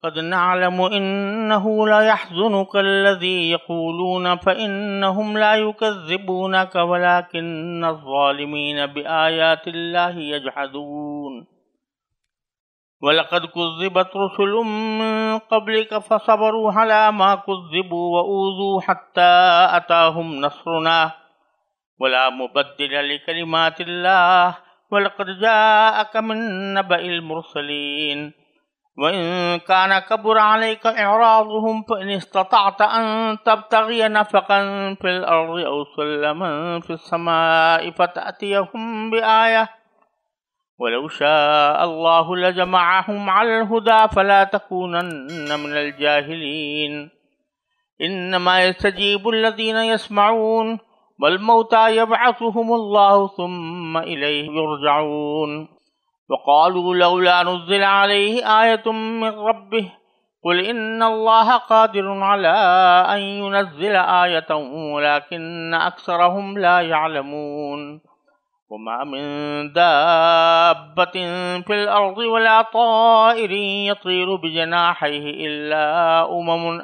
قد نعلم إنه ليحزنك الذي يقولون فإنهم لا يكذبونك ولكن الظالمين بآيات الله يجحدون وَلَقَدْ كُذِّبَتْ رُسُلٌ مِّن قَبْلِكَ فَصَبَرُوا عَلَى مَا كُذِّبُوا وَأُوذُوا حَتَّى أَتَاهُمْ نَصْرُنَا وَلَا مُبَدِّلَ لِكَلِمَاتِ اللَّهِ وَلَقَدْ جَاءَكَ مِن نَّبَإِ الْمُرْسَلِينَ وَإِن كَانَ كَبُرَ عَلَيْكَ إِعْرَاضُهُمْ فَإِنِ اسْتَطَعْتَ أَن تَبْتَغِيَ نَفَقًا فِي الْأَرْضِ أَوْ سُلَّمًا فِي السَّمَاءِ فَتَأْتِيَهُم بِآيَةٍ وَلَوْ شَاءَ اللَّهُ لَجَمَعَهُمْ عَلَى الْهُدَى فَلَا تَكُونَنَّ مِنَ الْجَاهِلِينَ إِنَّمَا يَسْتَجِيبُ الَّذِينَ يَسْمَعُونَ وَالْمَوْتَى يَبْعَثُهُمُ اللَّهُ ثُمَّ إِلَيْهِ يُرْجَعُونَ وَقَالُوا لَوْلَا نُزِّلَ عَلَيْهِ آيَةٌ مِّن رَّبِّهِ قُلْ إِنَّ اللَّهَ قَادِرٌ عَلَىٰ أَن يُنَزِّلَ آيَةً وَلَٰكِنَّ أَكْثَرَهُمْ لَا يَعْلَمُونَ وَمَا مِن دَابَّةٍ فِي الْأَرْضِ وَلَا طَائِرٍ يَطِيرُ بِجَنَاحَيْهِ إِلَّا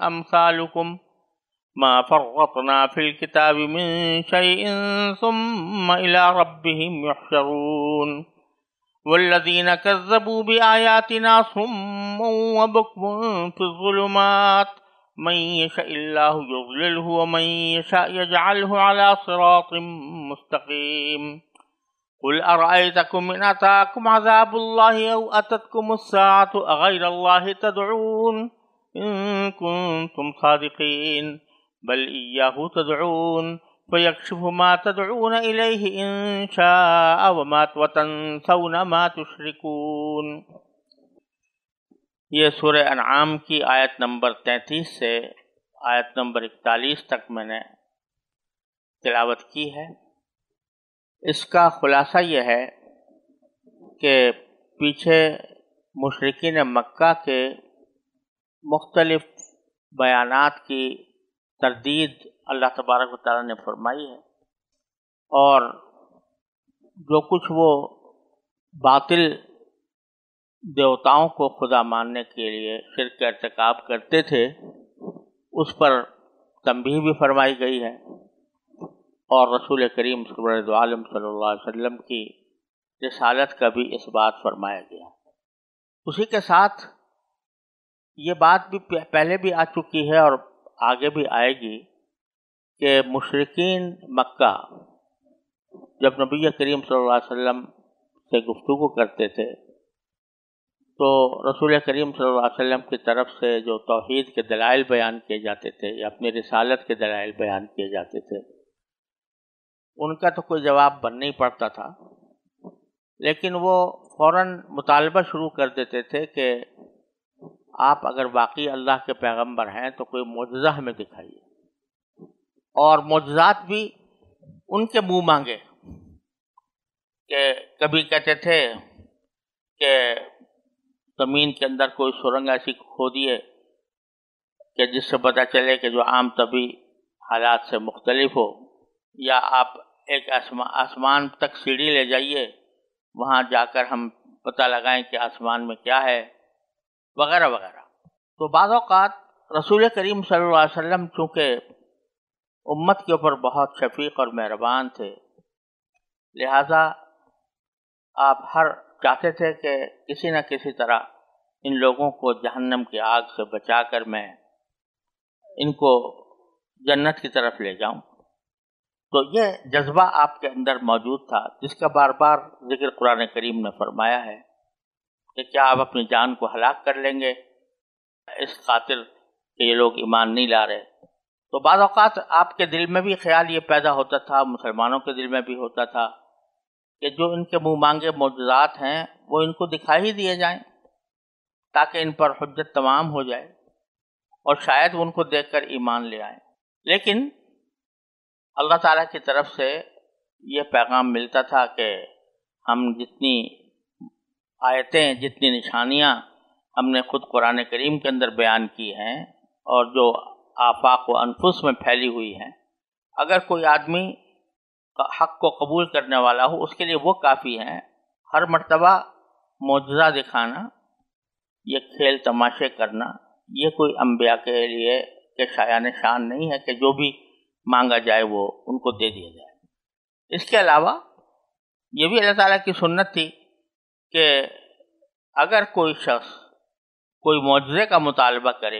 أَمْثَالُكُمْ مَا فَرَّطْنَا فِي الْكِتَابِ مِن شَيْءٍ ثُمَّ إِلَىٰ رَبِّهِمْ يُحْشَرُونَ وَالَّذِينَ كَذَّبُوا بِآيَاتِنَا صُمٌّ وَبُكْمٌ فِي الظُّلُمَاتِ مَن يَشَإِ اللَّهُ يُضْلِلْهُ وَمَن يَشَأْ يَجْعَلْهُ عَلَىٰ صِرَاطٍ مُّسْتَقِيمٍ قُلْ أَرَأَيْتَكُمْ إِنْ أَتَاكُمْ عَذَابُ اللَّهِ أَوْ أَتَتْكُمُ السَّاعَةُ أَغَيْرَ اللَّهِ تَدْعُونَ إِن كُنتُمْ صَادِقِينَ بَلْ إِيَّاهُ تَدْعُونَ فَيَكْشِفُ مَا تَدْعُونَ إِلَيْهِ إِن شَاءَ وَتَنسَوْنَ مَا تُشْرِكُونَ۔ یہ سورہ انعام کی آیت نمبر 33 سے آیت نمبر 41 تک میں نے تلاوت کی ہے۔ اس کا خلاصہ یہ ہے کہ پیچھے مشرکین مکہ کے مختلف بیانات کی تردید اللہ تبارک و تعالیٰ نے فرمائی ہے، اور جو کچھ وہ باطل دیوتاؤں کو خدا ماننے کے لیے شرک کا ارتکاب کرتے تھے اس پر تنبیہ بھی فرمائی گئی ہے، اور رسول کریم صلی اللہ علیہ وسلم کی رسالت کا بھی اس بات فرمایا گیا۔ اسی کے ساتھ یہ بات بھی پہلے بھی آ چکی ہے اور آگے بھی آئے گی کہ مشرکین مکہ جب نبی کریم صلی اللہ علیہ وسلم سے گفتگو کرتے تھے تو رسول کریم صلی اللہ علیہ وسلم کی طرف سے جو توحید کے دلائل بیان کیے جاتے تھے یا اپنی رسالت کے دلائل بیان کیے جاتے تھے ان کا تو کوئی جواب بن نہیں پڑتا تھا، لیکن وہ فوراً مطالبہ شروع کر دیتے تھے کہ آپ اگر واقعی اللہ کے پیغمبر ہیں تو کوئی معجزہ ہمیں دکھائیے، اور معجزات بھی ان کے منہ مانگے۔ کہ کبھی کہتے تھے کہ زمین کے اندر کوئی سرنگ ایسی کھودیے کہ جس سے پتہ چلے کہ جو عام طبی حالات سے مختلف ہو، یا آپ ایک آسمان تک سیڑھی لے جائیے، وہاں جا کر ہم پتہ لگائیں کہ آسمان میں کیا ہے، وغیرہ وغیرہ۔ تو بعض اوقات رسول کریم صلی اللہ علیہ وسلم چونکہ امت کے اوپر بہت شفیق اور مہربان تھے، لہذا آپ ہر چاہتے تھے کہ کسی نہ کسی طرح ان لوگوں کو جہنم کی آگ سے بچا کر میں ان کو جنت کی طرف لے جاؤں۔ تو یہ جذبہ آپ کے اندر موجود تھا، جس کا بار بار ذکر قرآن کریم نے فرمایا ہے کہ کیا آپ اپنی جان کو ہلاک کر لیں گے اس خاطر کہ یہ لوگ ایمان نہیں لا رہے۔ تو بعض اوقات آپ کے دل میں بھی خیال یہ پیدا ہوتا تھا، مسلمانوں کے دل میں بھی ہوتا تھا کہ جو ان کے منہ مانگے معجزات ہیں وہ ان کو دکھائی دیے جائیں تاکہ ان پر حجت تمام ہو جائے اور شاید ان کو دیکھ کر ایمان لے آئیں۔ لیکن اللہ تعالیٰ کی طرف سے یہ پیغام ملتا تھا کہ ہم جتنی آیتیں، جتنی نشانیاں ہم نے خود قرآن کریم کے اندر بیان کی ہیں اور جو آفاق و انفس میں پھیلی ہوئی ہیں، اگر کوئی آدمی حق کو قبول کرنے والا ہو اس کے لیے وہ کافی ہیں۔ ہر مرتبہ معجزہ دکھانا یہ کھیل تماشے کرنا یہ کوئی انبیاء کے لیے کہ شایان شان نہیں ہے کہ جو بھی مانگا جائے وہ ان کو دے دیا جائے۔ اس کے علاوہ یہ بھی اللہ تعالیٰ کی سنت تھی کہ اگر کوئی شخص کوئی معجزے کا مطالبہ کرے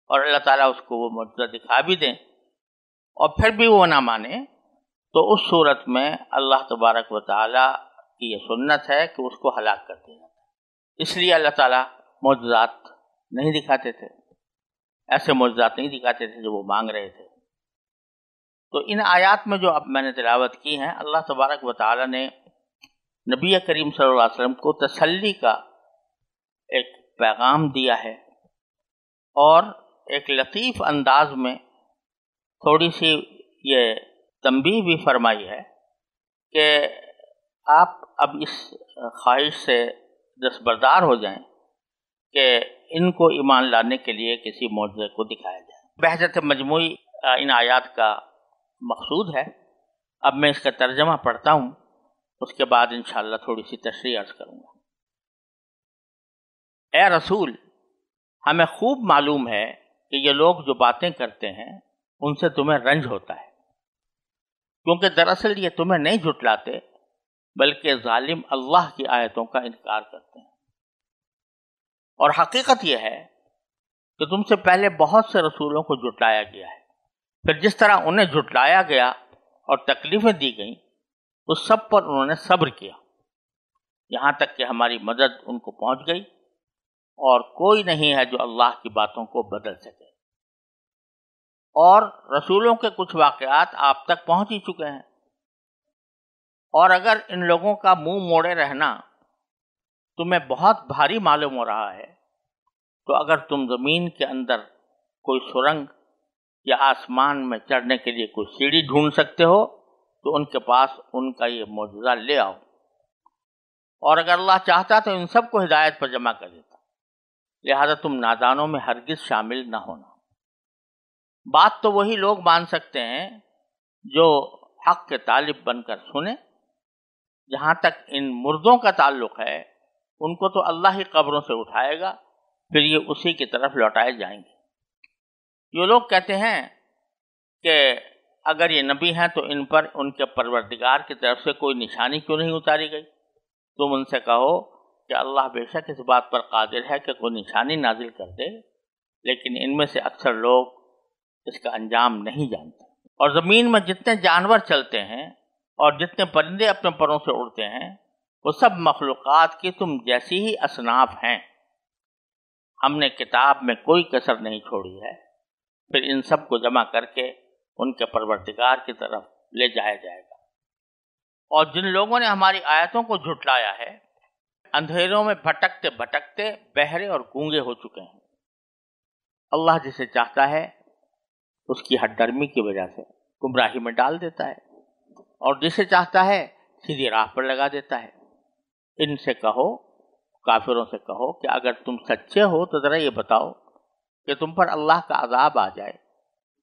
اور اللہ تعالیٰ اس کو وہ معجزہ دکھا بھی دیں اور پھر بھی وہ نہ مانے تو اس صورت میں اللہ تبارک و تعالیٰ کی یہ سنت ہے کہ اس کو ہلاک کر دیا جاتا ہے۔ اس لیے اللہ تعالیٰ معجزات نہیں دکھاتے تھے، ایسے معجزات نہیں دکھاتے تھے جو وہ مانگ رہے تھے۔ تو ان آیات میں جو اب میں نے تلاوت کی ہیں، اللہ تبارک و تعالیٰ نے نبی کریم صلی اللہ علیہ وسلم کو تسلی کا ایک پیغام دیا ہے اور ایک لطیف انداز میں تھوڑی سی یہ تنبیہ بھی فرمائی ہے کہ آپ اب اس خواہش سے دستبردار ہو جائیں کہ ان کو ایمان لانے کے لیے کسی معجزے کو دکھایا جائے۔ بحث مجموعی ان آیات کا مقصود ہے۔ اب میں اس کا ترجمہ پڑھتا ہوں، اس کے بعد انشاءاللہ تھوڑی سی تشریح عرض کروں گا۔ اے رسول، ہمیں خوب معلوم ہے کہ یہ لوگ جو باتیں کرتے ہیں ان سے تمہیں رنج ہوتا ہے، کیونکہ دراصل یہ تمہیں نہیں جھٹلاتے بلکہ ظالم اللہ کی آیتوں کا انکار کرتے ہیں۔ اور حقیقت یہ ہے کہ تم سے پہلے بہت سے رسولوں کو جھٹلایا گیا ہے، پھر جس طرح انہیں جھٹلایا گیا اور تکلیفیں دی گئیں اس سب پر انہوں نے صبر کیا، یہاں تک کہ ہماری مدد ان کو پہنچ گئی، اور کوئی نہیں ہے جو اللہ کی باتوں کو بدل سکے۔ اور رسولوں کے کچھ واقعات آپ تک پہنچ ہی چکے ہیں، اور اگر ان لوگوں کا منہ موڑے رہنا تمہیں بہت بھاری معلوم ہو رہا ہے تو اگر تم زمین کے اندر کوئی سرنگ یا آسمان میں چڑھنے کے لیے کوئی سیڑھی ڈھونڈ سکتے ہو تو ان کے پاس ان کا یہ معجزہ لے آؤ، اور اگر اللہ چاہتا تو ان سب کو ہدایت پر جمع کر دیتا، لہذا تم نادانوں میں ہرگز شامل نہ ہونا۔ بات تو وہی لوگ مان سکتے ہیں جو حق کے طالب بن کر سنیں۔ جہاں تک ان مردوں کا تعلق ہے ان کو تو اللہ ہی قبروں سے اٹھائے گا، پھر یہ اسی کی طرف لوٹائے جائیں گے۔ یہ لوگ کہتے ہیں کہ اگر یہ نبی ہیں تو ان پر ان کے پروردگار کی طرف سے کوئی نشانی کیوں نہیں اتاری گئی؟ تم ان سے کہو کہ اللہ بے شک اس بات پر قادر ہے کہ کوئی نشانی نازل کر دے، لیکن ان میں سے اکثر لوگ اس کا انجام نہیں جانتے۔ اور زمین میں جتنے جانور چلتے ہیں اور جتنے پرندے اپنے پروں سے اڑتے ہیں وہ سب مخلوقات کی تم جیسی ہی اصناف ہیں، ہم نے کتاب میں کوئی کسر نہیں چھوڑی ہے، پھر ان سب کو جمع کر کے ان کے پروردگار کی طرف لے جایا جائے گا۔ اور جن لوگوں نے ہماری آیتوں کو جھٹلایا ہے اندھیروں میں بھٹکتے بھٹکتے بہرے اور گونگے ہو چکے ہیں۔ اللہ جسے چاہتا ہے اس کی ہٹ درمی کی وجہ سے گمراہی میں ڈال دیتا ہے، اور جسے چاہتا ہے سیدھی راہ پر لگا دیتا ہے۔ ان سے کہو، کافروں سے کہو کہ اگر تم سچے ہو تو ذرا یہ بتاؤ کہ تم پر اللہ کا عذاب آ جائے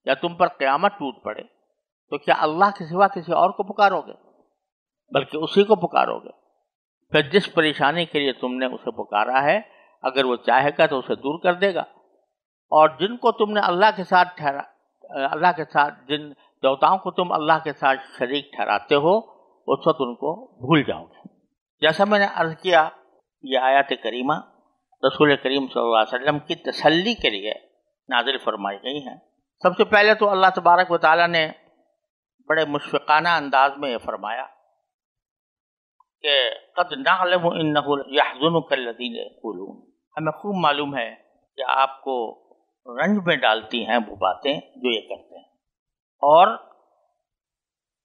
یا تم پر قیامت ٹوٹ پڑے تو کیا اللہ کے سوا کسی اور کو پکارو گے؟ بلکہ اسی کو پکارو گے۔ پھر جس پریشانی کے لیے تم نے اسے پکارا ہے اگر وہ چاہے گا تو اسے دور کر دے گا، اور جن کو تم نے اللہ کے ساتھ جن دیوتاؤں کو تم اللہ کے ساتھ شریک ٹھہراتے ہو اس وقت ان کو بھول جاؤ گے۔ جیسا میں نے عرض کیا، یہ آیات کریمہ رسول کریم صلی اللہ علیہ وسلم کی تسلی کے لیے نازل فرمائی گئی ہیں۔ سب سے پہلے تو اللہ تبارک و تعالیٰ نے بڑے مشفقانہ انداز میں یہ فرمایا کہ قد نعلم انہ یحزنک الذین یقولون، ہمیں خوب معلوم ہے کہ آپ کو رنج میں ڈالتی ہیں وہ باتیں جو یہ کرتے ہیں۔ اور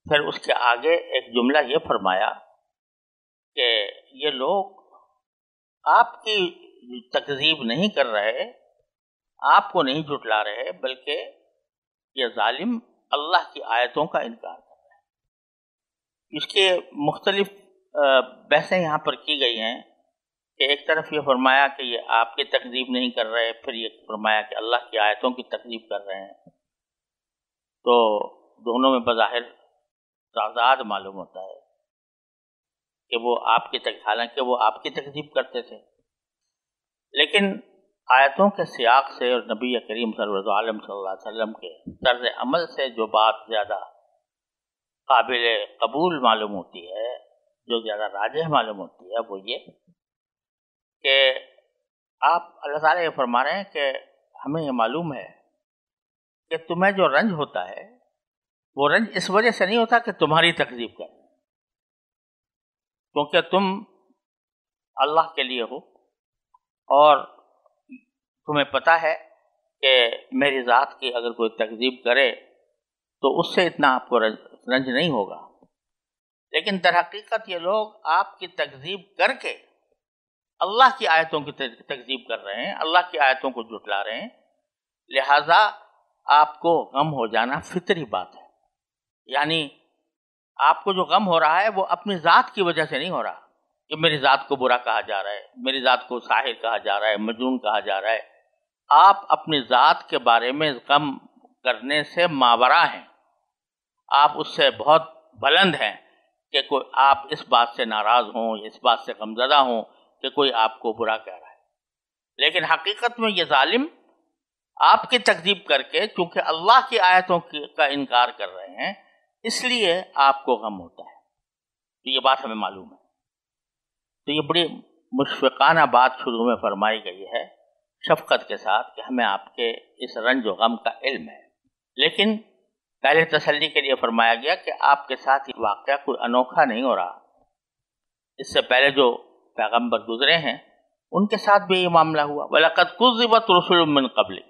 پھر اس کے آگے ایک جملہ یہ فرمایا کہ یہ لوگ آپ کی تکذیب نہیں کر رہے، آپ کو نہیں جھٹلا رہے، بلکہ یہ ظالم اللہ کی آیتوں کا انکار کر رہے ہیں۔ اس کے مختلف بحثیں یہاں پر کی گئی ہیں کہ ایک طرف یہ فرمایا کہ یہ آپ کی تکذیب نہیں کر رہے، پھر یہ فرمایا کہ اللہ کی آیتوں کی تکذیب کر رہے ہیں، تو دونوں میں بظاہر تضاد معلوم ہوتا ہے کہ وہ حالانکہ وہ آپ کی تکذیب کرتے تھے، لیکن آیتوں کے سیاق سے اور نبی کریم سرور عالم صلی اللہ علیہ وسلم کے طرز عمل سے جو بات زیادہ قابل قبول معلوم ہوتی ہے، جو زیادہ راجح معلوم ہوتی ہے، وہ یہ کہ آپ اللہ تعالیٰ یہ فرما رہے ہیں کہ ہمیں یہ معلوم ہے کہ تمہیں جو رنج ہوتا ہے وہ رنج اس وجہ سے نہیں ہوتا کہ تمہاری تکذیب کریں، کیونکہ تم اللہ کے لیے ہو اور تمہیں پتہ ہے کہ میری ذات کی اگر کوئی تکذیب کرے تو اس سے اتنا آپ کو رنج نہیں ہوگا، لیکن در حقیقت یہ لوگ آپ کی تکذیب کر کے اللہ کی آیتوں کی تکذیب کر رہے ہیں، اللہ کی آیتوں کو جھٹلا رہے ہیں، لہذا آپ کو غم ہو جانا فطری بات ہے۔ یعنی آپ کو جو غم ہو رہا ہے وہ اپنی ذات کی وجہ سے نہیں ہو رہا کہ میری ذات کو برا کہا جا رہا ہے، میری ذات کو ساحر کہا جا رہا ہے، مجنون کہا جا رہا ہے۔ آپ اپنی ذات کے بارے میں غم کرنے سے ماورا ہیں، آپ اس سے بہت بلند ہیں کہ کوئی آپ اس بات سے ناراض ہوں، اس بات سے غمزدہ ہوں کہ کوئی آپ کو برا کہہ رہا ہے۔ لیکن حقیقت میں یہ ظالم آپ کی تکذیب کر کے چونکہ اللہ کی آیتوں کا انکار کر رہے ہیں، اس لیے آپ کو غم ہوتا ہے۔ تو یہ بات ہمیں معلوم ہے۔ تو یہ بڑی مشفقانہ بات شروع میں فرمائی گئی ہے شفقت کے ساتھ کہ ہمیں آپ کے اس رنج و غم کا علم ہے، لیکن پہلے تسلی کے لیے فرمایا گیا کہ آپ کے ساتھ یہ واقعہ کوئی انوکھا نہیں ہو رہا، اس سے پہلے جو پیغمبر گزرے ہیں ان کے ساتھ بھی یہ معاملہ ہوا۔ وَلَقَدْ كُذِّبَتْ رُسُلٌ مِّن قَبْلِكَ،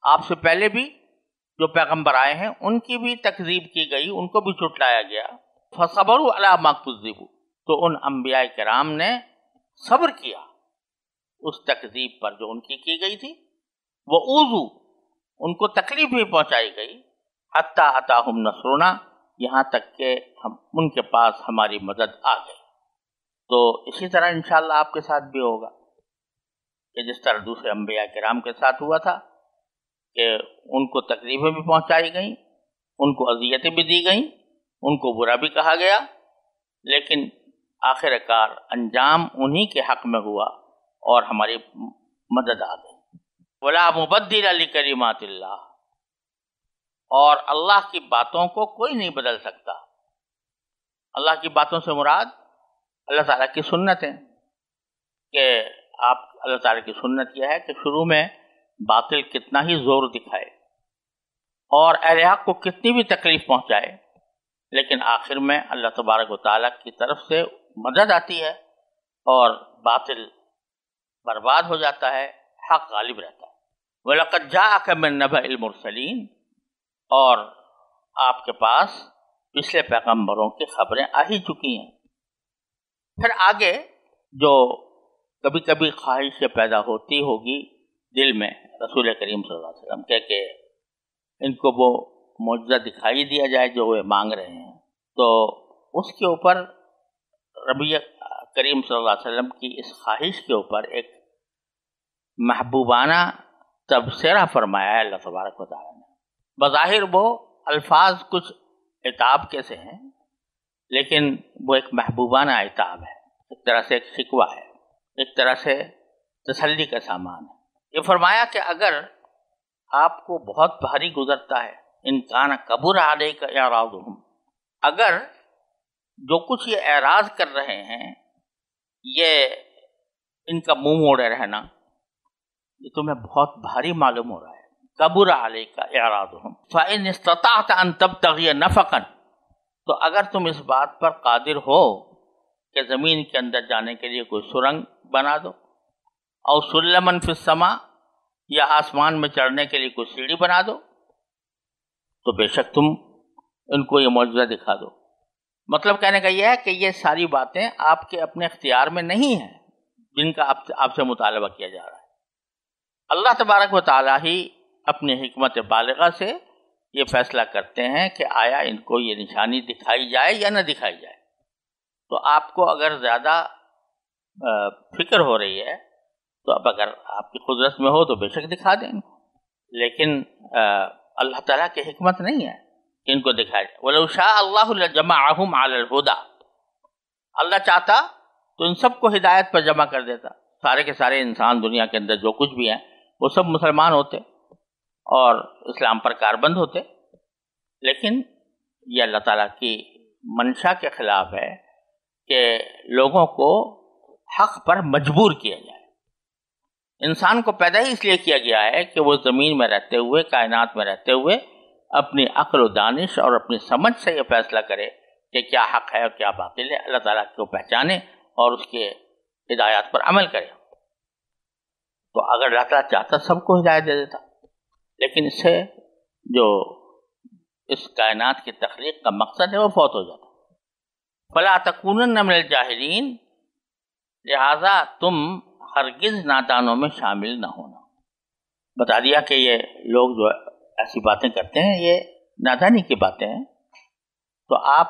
آپ سے پہلے بھی جو پیغمبر آئے ہیں ان کی بھی تکذیب کی گئی، ان کو بھی جھٹلایا گیا۔ فَصَبَرُوا عَلَىٰ مَا كُذِّبُوا، تو ان انبیاء کرام نے صبر کیا اس تکذیب پر جو ان کی گئی تھی۔ وَأُوذُوا، ان کو تکلیف بھی پہنچائی گئی۔ حَتَّىٰ أَتَاهُمْ نَصْرُنَا، یہاں تک کہ ان کے پاس ہماری مدد آ گئی۔ تو اسی طرح انشاءاللہ آپ کے ساتھ بھی ہوگا کہ جس طرح دوسرے انبیاء کرام کے ساتھ ہوا تھا کہ ان کو تکلیفیں بھی پہنچائی گئیں، ان کو اذیتیں بھی دی گئیں، ان کو برا بھی کہا گیا، لیکن آخر کار انجام انہی کے حق میں ہوا اور ہماری مدد آ گئی۔ وَلَا مُبَدِّلَ لِكَلِمَاتِ اللَّهِ، اور اللہ کی باتوں کو کوئی نہیں بدل سکتا۔ اللہ کی باتوں سے مراد اللہ تعالیٰ کی سنت ہے کہ آپ اللہ تعالیٰ کی سنت یہ ہے کہ شروع میں باطل کتنا ہی زور دکھائے اور اہل حق کو کتنی بھی تکلیف پہنچائے، لیکن آخر میں اللہ تبارک و تعالیٰ کی طرف سے مدد آتی ہے اور باطل برباد ہو جاتا ہے، حق غالب رہتا ہے۔ وَلَقَدْ جَاءَكَ مِن نَبَإِ الْمُرْسَلِينَ، اور آپ کے پاس پچھلے پیغمبروں کی خبریں آ ہی چکی ہیں۔ پھر آگے جو کبھی کبھی خواہش پیدا ہوتی ہوگی دل میں رسول کریم صلی اللہ علیہ وسلم کہ ان کو وہ معجزہ دکھائی دیا جائے جو وہ مانگ رہے ہیں، تو اس کے اوپر نبی کریم صلی اللہ علیہ وسلم کی اس خواہش کے اوپر ایک محبوبانہ تبصرہ فرمایا ہے اللہ تبارک و تعالیٰ نے۔ بظاہر وہ الفاظ کچھ عتاب کے سے ہیں، لیکن وہ ایک محبوبانہ عتاب ہے، ایک طرح سے ایک شکوہ ہے، ایک طرح سے تسلی کا سامان ہے۔ یہ فرمایا کہ اگر آپ کو بہت بھاری گزرتا ہے، ان کان کبر علیک اعراضہم، اگر جو کچھ یہ اعراض کر رہے ہیں، یہ ان کا منہ موڑے رہنا، یہ تمہیں بہت بھاری معلوم ہو رہا ہے۔ کبر علیک اعراضہم فإن استطعت ان تبتغی نفقا، تو اگر تم اس بات پر قادر ہو کہ زمین کے اندر جانے کے لیے کوئی سرنگ بنا دو، او سلما فی السماء، یا آسمان میں چڑھنے کے لیے کوئی سیڑھی بنا دو، تو بے شک تم ان کو یہ معجزہ دکھا دو۔ مطلب کہنے کا یہ ہے کہ یہ ساری باتیں آپ کے اپنے اختیار میں نہیں ہیں جن کا آپ سے مطالبہ کیا جا رہا ہے۔ اللہ تبارک و تعالیٰ ہی اپنی حکمت بالغہ سے یہ فیصلہ کرتے ہیں کہ آیا ان کو یہ نشانی دکھائی جائے یا نہ دکھائی جائے۔ تو آپ کو اگر زیادہ فکر ہو رہی ہے تو اب اگر آپ کی قدرت میں ہو تو بے شک دکھا دیں، لیکن اللہ تعالیٰ کی حکمت نہیں ہے کہ ان کو دکھایا جائے۔ وَلَوْ شَاءَ اللَّهُ لَجَمَعَهُمْ عَلَى الْهُدَى، اللہ چاہتا تو ان سب کو ہدایت پر جمع کر دیتا۔ سارے کے سارے انسان دنیا کے اندر جو کچھ بھی ہیں وہ سب مسلمان ہوتے اور اسلام پر کاربند ہوتے، لیکن یہ اللہ تعالیٰ کی منشا کے خلاف ہے کہ لوگوں کو حق پر مجبور کیا جائے۔ انسان کو پیدا ہی اس لیے کیا گیا ہے کہ وہ زمین میں رہتے ہوئے، کائنات میں رہتے ہوئے اپنی عقل و دانش اور اپنی سمجھ سے یہ فیصلہ کرے کہ کیا حق ہے اور کیا باطل ہے، اللہ تعالیٰ کو پہچانے اور اس کے ہدایات پر عمل کرے۔ تو اگر اللہ تعالیٰ چاہتا سب کو ہدایت دے دیتا، لیکن اس سے جو اس کائنات کی تخلیق کا مقصد ہے وہ فوت ہو جاتا۔ فَلَا تَكُونَنَّ مِنَ الْجَاهِلِينَ، لہذا تم ہرگز نادانوں میں شامل نہ ہونا۔ بتا دیا کہ یہ لوگ جو ایسی باتیں کرتے ہیں یہ نادانی کی باتیں ہیں، تو آپ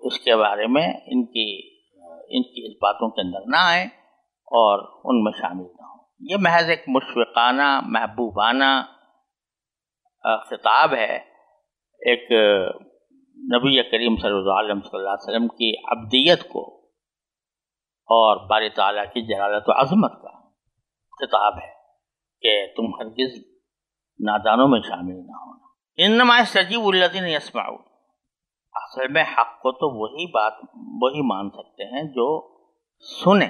اس کے بارے میں ان کی اس باتوں کے اندر نہ آئیں اور ان میں شامل نہ ہوں۔ یہ محض ایک مشفقانہ محبوبانہ خطاب ہے ایک نبی کریم صلی اللہ علیہ وسلم کی عبدیت کو اور باری تعالیٰ کی جلالت و عظمت کا خطاب ہے کہ تم ہرگز نادانوں میں شامل نہ ہونا۔ انما یستجیب الذین یسمعون، اصل میں حق کو تو وہی مان سکتے ہیں جو سنے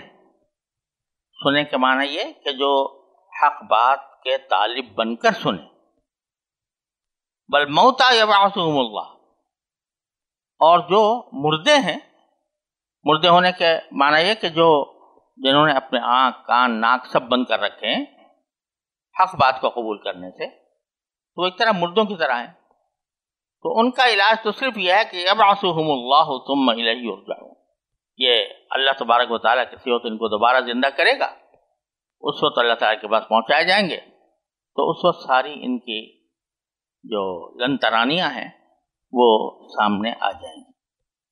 کے معنی یہ کہ جو حق بات کے طالب بن کر سنے۔ بل موتا یبعثہم اللہ، اور جو مردے ہیں، مردے ہونے کے معنی یہ کہ جنہوں نے اپنے آنکھ کان ناک سب بند کر رکھے ہیں حق بات کو قبول کرنے سے، تو ایک طرح مردوں کی طرح ہیں، تو ان کا علاج تو صرف یہ ہے کہ یبعثہم اللہ ثم الیہ یرجعون، یہ اللہ تبارک و تعالیٰ کسی وقت ان کو دوبارہ زندہ کرے گا، اس وقت اللہ تعالیٰ کے پاس پہنچائے جائیں گے، تو اس وقت ساری ان کی جو لن ترانیاں ہیں وہ سامنے آ جائیں گی۔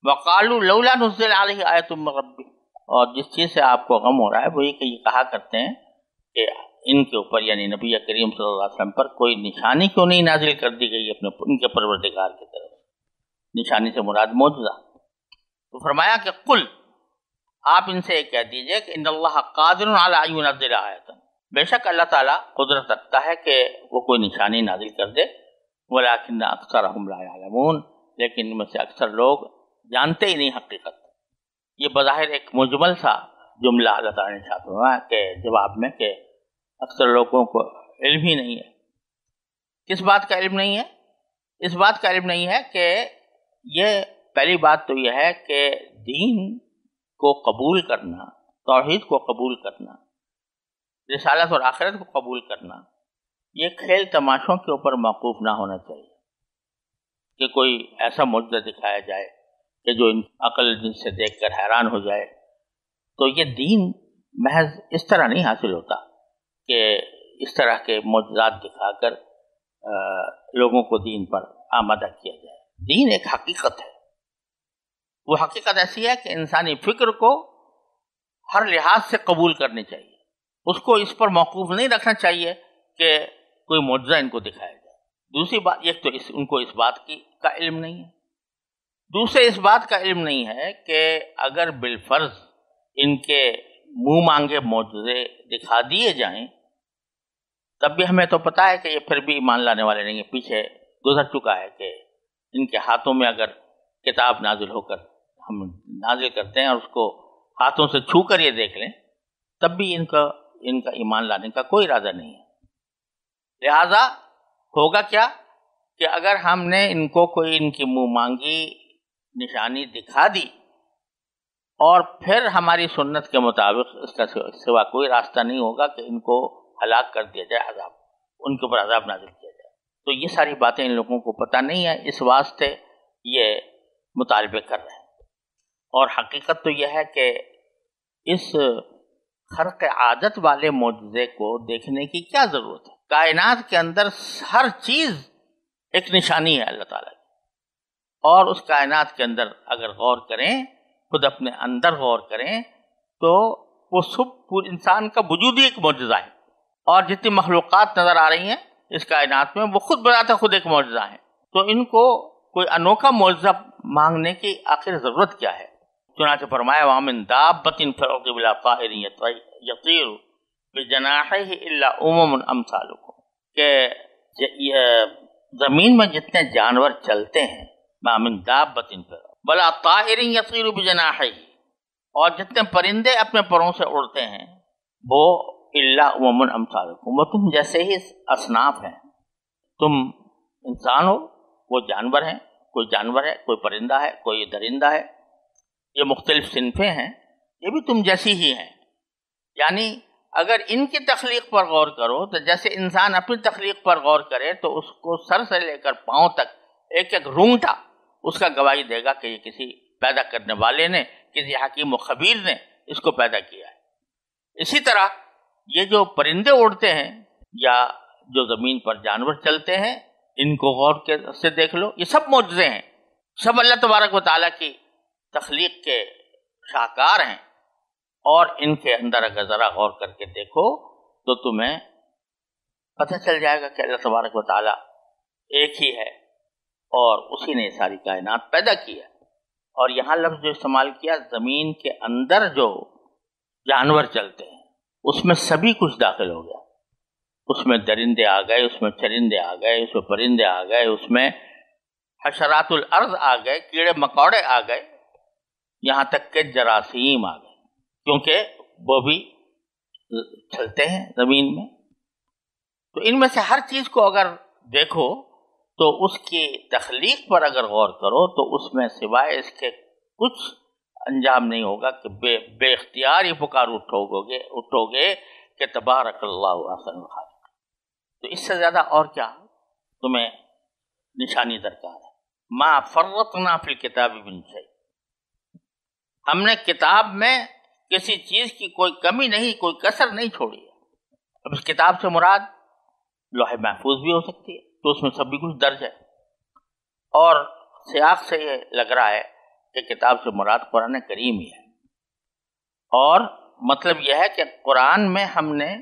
وقالوا لولا نزل علیہ آیۃ من ربہ، اور جس چیز سے آپ کو غم ہو رہا ہے وہ یہ کہ یہ کہا کرتے ہیں کہ ان کے اوپر یعنی نبی کریم صلی اللہ علیہ وسلم پر کوئی نشانی کیوں نہیں نازل کر دی گئی ان کے پروردگار کی طرف۔ نشانی سے مراد معجزہ۔ تو فرمایا کہ قل، آپ ان سے یہ کہہ دیجئے کہ ان اللہ قادر علی ان ينزل آیۃ، بے شک اللہ تعالیٰ قدرت رکھتا ہے کہ وہ کوئی نشانی نازل کر دے، ولکن اکثرهم لا يعلمون، لیکن ان میں سے اکثر لوگ جانتے ہی نہیں حقیقت۔ یہ بظاہر ایک مجمل سا جملہ اللہ تعالیٰ نے ارشاد فرمایا کہ جواب میں کہ اکثر لوگوں کو علم ہی نہیں ہے۔ کس بات کا علم نہیں ہے؟ اس بات کا علم نہیں ہے کہ یہ پہلی بات تو یہ ہے کہ دین کو قبول کرنا، توحید کو قبول کرنا، رسالت اور آخرت کو قبول کرنا، یہ کھیل تماشوں کے اوپر موقوف نہ ہونا چاہیے کہ کوئی ایسا معجزہ دکھایا جائے کہ جو عقل جن سے دیکھ کر حیران ہو جائے۔ تو یہ دین محض اس طرح نہیں حاصل ہوتا کہ اس طرح کے معجزات دکھا کر لوگوں کو دین پر آمادہ کیا جائے۔ دین ایک حقیقت ہے، وہ حقیقت ایسی ہے کہ انسانی فکر کو ہر لحاظ سے قبول کرنی چاہیے، اس کو اس پر موقوف نہیں رکھنا چاہیے کہ کوئی معجزہ ان کو دکھایا جائے۔ دوسری بات یہ تو ان کو اس بات کا علم نہیں ہے، دوسرے اس بات کا علم نہیں ہے کہ اگر بالفرض ان کے منہ مانگے معجزے دکھا دیے جائیں تب بھی ہمیں تو پتہ ہے کہ یہ پھر بھی ایمان لانے والے نہیں ہیں۔ پیچھے گزر چکا ہے کہ ان کے ہاتھوں میں اگر کتاب نازل ہو کر ہم نازل کرتے ہیں اور اس کو ہاتھوں سے چھو کر یہ دیکھ لیں تب بھی ان کا ایمان لانے کا کوئی ارادہ نہیں ہے۔ لہذا ہوگا کیا کہ اگر ہم نے ان کو کوئی ان کی منہ مانگی نشانی دکھا دی اور پھر ہماری سنت کے مطابق اس کا سوا کوئی راستہ نہیں ہوگا کہ ان کو ہلاک کر دیا جائے، عذاب ان کے اوپر عذاب نازل کیا جائے۔ تو یہ ساری باتیں ان لوگوں کو پتہ نہیں ہے، اس واسطے یہ مطالبے کر رہے ہیں۔ اور حقیقت تو یہ ہے کہ اس خرق عادت والے معجزے کو دیکھنے کی کیا ضرورت ہے؟ کائنات کے اندر ہر چیز ایک نشانی ہے اللہ تعالیٰ کی، اور اس کائنات کے اندر اگر غور کریں، خود اپنے اندر غور کریں تو وہ سب انسان کا وجود ہی ایک معجزہ ہے، اور جتنی مخلوقات نظر آ رہی ہیں اس کائنات میں وہ خود بذات خود ایک معجزہ ہیں۔ تو ان کو کوئی انوکھا معجزہ مانگنے کی آخر ضرورت کیا ہے؟ چنانچہ فرمایا وَمِن دَابَّةٍ فِي الْأَرْضِ وَلَا طَائِرٍ يَطِيرُ بجناحیہ الا امم امثالکم، کہ زمین میں جتنے جانور چلتے ہیں، ما من دابۃ ولا طائر یطیر بجناحیہ، اور جتنے پرندے اپنے پروں سے اڑتے ہیں، وہ الا امم امثالکم، وہ تم جیسے ہی اصناف ہیں، تم انسان ہو، وہ جانور ہیں، کوئی جانور ہے، کوئی پرندہ ہے، کوئی درندہ ہے، یہ مختلف صنفیں ہیں، یہ بھی تم جیسی ہی ہیں۔ یعنی اگر ان کی تخلیق پر غور کرو تو جیسے انسان اپنی تخلیق پر غور کرے تو اس کو سر سے لے کر پاؤں تک ایک ایک رونگٹا اس کا گواہی دے گا کہ یہ کسی پیدا کرنے والے نے، کسی حکیم و خبیر نے اس کو پیدا کیا ہے۔ اسی طرح یہ جو پرندے اڑتے ہیں یا جو زمین پر جانور چلتے ہیں، ان کو غور سے دیکھ لو، یہ سب معجزے ہیں، سب اللہ تبارک و تعالیٰ کی تخلیق کے شاہکار ہیں، اور ان کے اندر اگر ذرا غور کر کے دیکھو تو تمہیں پتہ چل جائے گا کہ اللہ تبارک و تعالیٰ ایک ہی ہے اور اسی نے ساری کائنات پیدا کی ہے۔ اور یہاں لفظ جو استعمال کیا، زمین کے اندر جو جانور چلتے ہیں اس میں سبھی کچھ داخل ہو گیا، اس میں درندے آ گئے، اس میں چرندے آ گئے، اس میں پرندے آ گئے، اس میں حشرات الارض آ گئے، کیڑے مکوڑے آ گئے، یہاں تک کہ جراثیم آ گئے، کیونکہ وہ بھی چلتے ہیں زمین میں۔ تو ان میں سے ہر چیز کو اگر دیکھو تو اس کی تخلیق پر اگر غور کرو تو اس میں سوائے اس کے کچھ انجام نہیں ہوگا کہ بے اختیار یہ پکار اٹھو گے کہ تبارک اللہ احسن الخالقین۔ تو اس سے زیادہ اور کیا تمہیں نشانی درکار ہے؟ ما فرطنا فی الکتاب من شیء، ہم نے کتاب میں کسی چیز کی کوئی کمی نہیں، کوئی کسر نہیں چھوڑی ہے۔ اب اس کتاب سے مراد لوح محفوظ بھی ہو سکتی ہے، تو اس میں سب بھی کچھ درج ہے، اور سیاق سے یہ لگ رہا ہے کہ کتاب سے مراد قرآن کریم ہی ہے، اور مطلب یہ ہے کہ قرآن میں ہم نے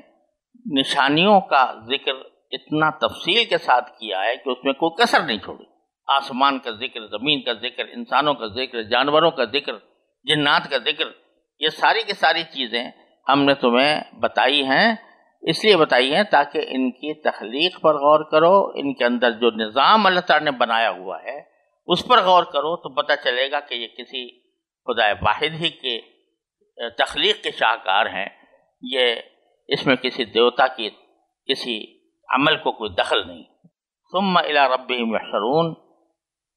نشانیوں کا ذکر اتنا تفصیل کے ساتھ کیا ہے کہ اس میں کوئی کسر نہیں چھوڑی۔ آسمان کا ذکر، زمین کا ذکر، انسانوں کا ذکر، جانوروں کا ذکر، جنات کا ذکر، یہ ساری کی ساری چیزیں ہم نے تمہیں بتائی ہیں، اس لیے بتائی ہیں تاکہ ان کی تخلیق پر غور کرو، ان کے اندر جو نظام اللہ تعالیٰ نے بنایا ہوا ہے اس پر غور کرو تو پتہ چلے گا کہ یہ کسی خدا واحد ہی کے تخلیق کے شاہکار ہیں، یہ اس میں کسی دیوتا کی کسی عمل کو کوئی دخل نہیں۔ ثم الی ربہم یحشرون،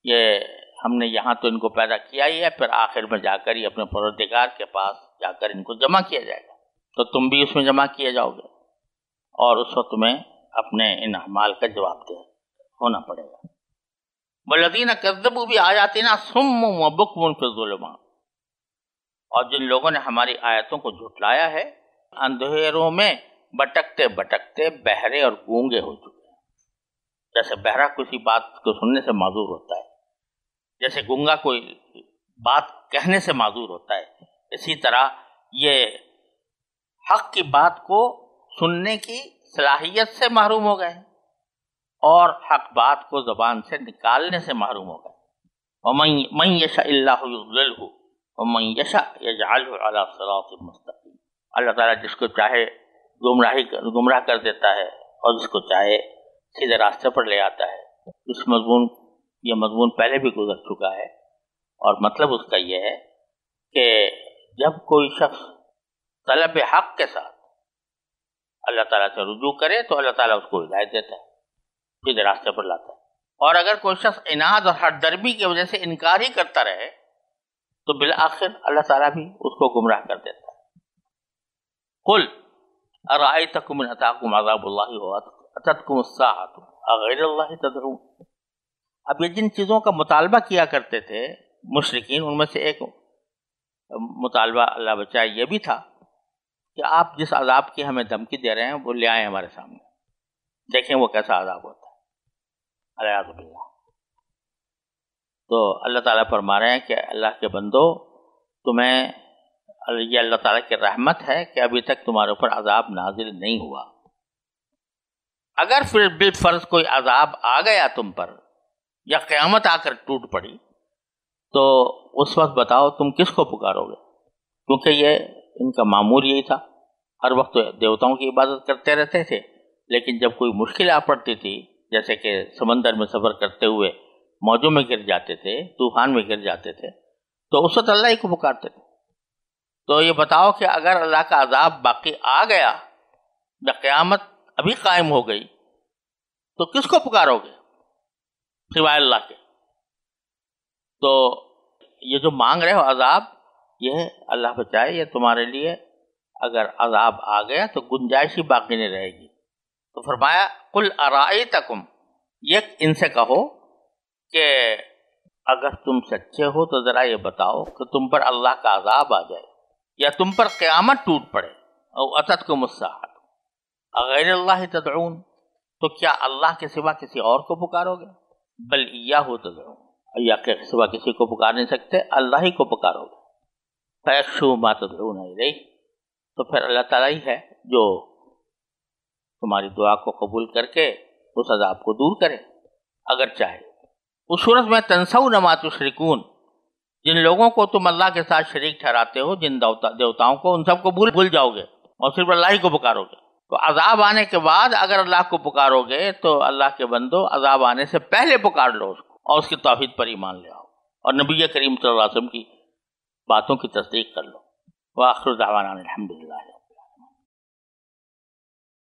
یہ ہم نے یہاں تو ان کو پیدا کیا ہی ہے، پھر آخر میں جا کر ہی اپنے پروردگار کے پاس جا کر ان کو جمع کیا جائے گا، تو تم بھی اس میں جمع کیے جاؤ گے، اور اس وقت تمہیں اپنے ان اعمال کا جواب دہ ہونا پڑے گا۔ والذین کذبوا بآیاتنا صم وبکم فی الظلمات، اور جن لوگوں نے ہماری آیتوں کو جھٹلایا ہے، اندھیروں میں بھٹکتے بھٹکتے بہرے اور گونگے ہو چکے ہیں۔ جیسے بہرا کسی بات کو سننے سے معذور ہوتا ہے، جیسے گونگا کوئی بات کہنے سے معذور ہوتا ہے، اسی طرح یہ حق کی بات کو سننے کی صلاحیت سے محروم ہو گئے اور حق بات کو زبان سے نکالنے سے محروم ہو گئے۔ وَمَن يَشَاءِ اللَّهُ يُضْلِلْهُ وَمَن يَشَاء يَجْعَلْهُ عَلَى صِرَاطٍ مُسْتَقِيمٍ، اللہ تعالیٰ جس کو چاہے گمراہ کر دیتا ہے اور جس کو چاہے سیدھے راستے پر لے آتا ہے۔ یہ مضمون پہلے بھی گزر چکا ہے، اور مطلب اس کا یہ ہے کہ جب کوئی شخص طلب حق کے ساتھ اللہ تعالیٰ سے رجوع کرے تو اللہ تعالیٰ اس کو ہدایت دیتا ہے، سیدھے راستے پر لاتا ہے، اور اگر کوئی شخص عناد اور ہٹ درمی کی وجہ سے انکار ہی کرتا رہے تو بالآخر اللہ تعالیٰ بھی اس کو گمراہ کر دیتا ہے۔ قل ارأیتکم ان اتاکم عذاب اللہ واتتکم الساعۃ اغیر اللہ تدعون، اب یہ جن چیزوں کا مطالبہ کیا کرتے تھے مشرکین، ان میں سے ایک مطالبہ اللہ بچائے یہ بھی تھا کہ آپ جس عذاب کی ہمیں دھمکی دے رہے ہیں وہ لے آئیں ہمارے سامنے، دیکھیں وہ کیسا عذاب ہوتا ہے، الیاذ باللہ۔ تو اللہ تعالیٰ فرما رہے ہیں کہ اللہ کے بندو، تمہیں یہ اللہ تعالیٰ کی رحمت ہے کہ ابھی تک تمہارے اوپر عذاب نازل نہیں ہوا، اگر پھر بالفرض کوئی عذاب آ گیا تم پر یا قیامت آ کر ٹوٹ پڑی تو اس وقت بتاؤ تم کس کو پکارو گے، کیونکہ یہ ان کا معمول یہی تھا، ہر وقت دیوتاؤں کی عبادت کرتے رہتے تھے، لیکن جب کوئی مشکل آ پڑتی تھی، جیسے کہ سمندر میں سفر کرتے ہوئے موجوں میں گر جاتے تھے، طوفان میں گر جاتے تھے، تو اس وقت اللہ ہی کو پکارتے تھے۔ تو یہ بتاؤ کہ اگر اللہ کا عذاب باقی آ گیا، جب قیامت ابھی قائم ہو گئی، تو کس کو پکارو گے سوائے اللہ کے؟ تو یہ جو مانگ رہے ہو عذاب، یہ اللہ بچائے، یہ تمہارے لیے اگر عذاب آ گیا تو گنجائش ہی باقی نہیں رہے گی۔ تو فرمایا قل ارائیتکم، یہ ان سے کہو کہ اگر تم سچے ہو تو ذرا یہ بتاؤ کہ تم پر اللہ کا عذاب آ جائے یا تم پر قیامت ٹوٹ پڑے، او اتتکم الساعۃ اغیر اللہ تدعون، تو کیا اللہ کے سوا کسی اور کو پکارو گے؟ بل ایاہ تدعون، یا کے سوا کسی کو پکار نہیں سکتے، اللہ ہی کو پکارو گے۔ فیکشف ما تدعون الیہ، تو پھر اللہ تعالیٰ ہی ہے جو تمہاری دعا کو قبول کر کے اس عذاب کو دور کرے اگر چاہے۔ اس صورت میں تنسون ما تشرکون، جن لوگوں کو تم اللہ کے ساتھ شریک ٹھہراتے ہو، جن دیوتاؤں کو، ان سب کو بھول جاؤ گے اور صرف اللہ ہی کو پکارو گے۔ تو عذاب آنے کے بعد اگر اللہ کو پکارو گے تو اللہ کے بندو عذاب آنے سے پہلے پکار لو اس کو اور اس کی توحید پر ایمان لے آؤ اور نبی کریم صلی اللہ علیہ وسلم کی باتوں کی تصدیق کر لو۔ وآخر دعوانا الحمدللہ۔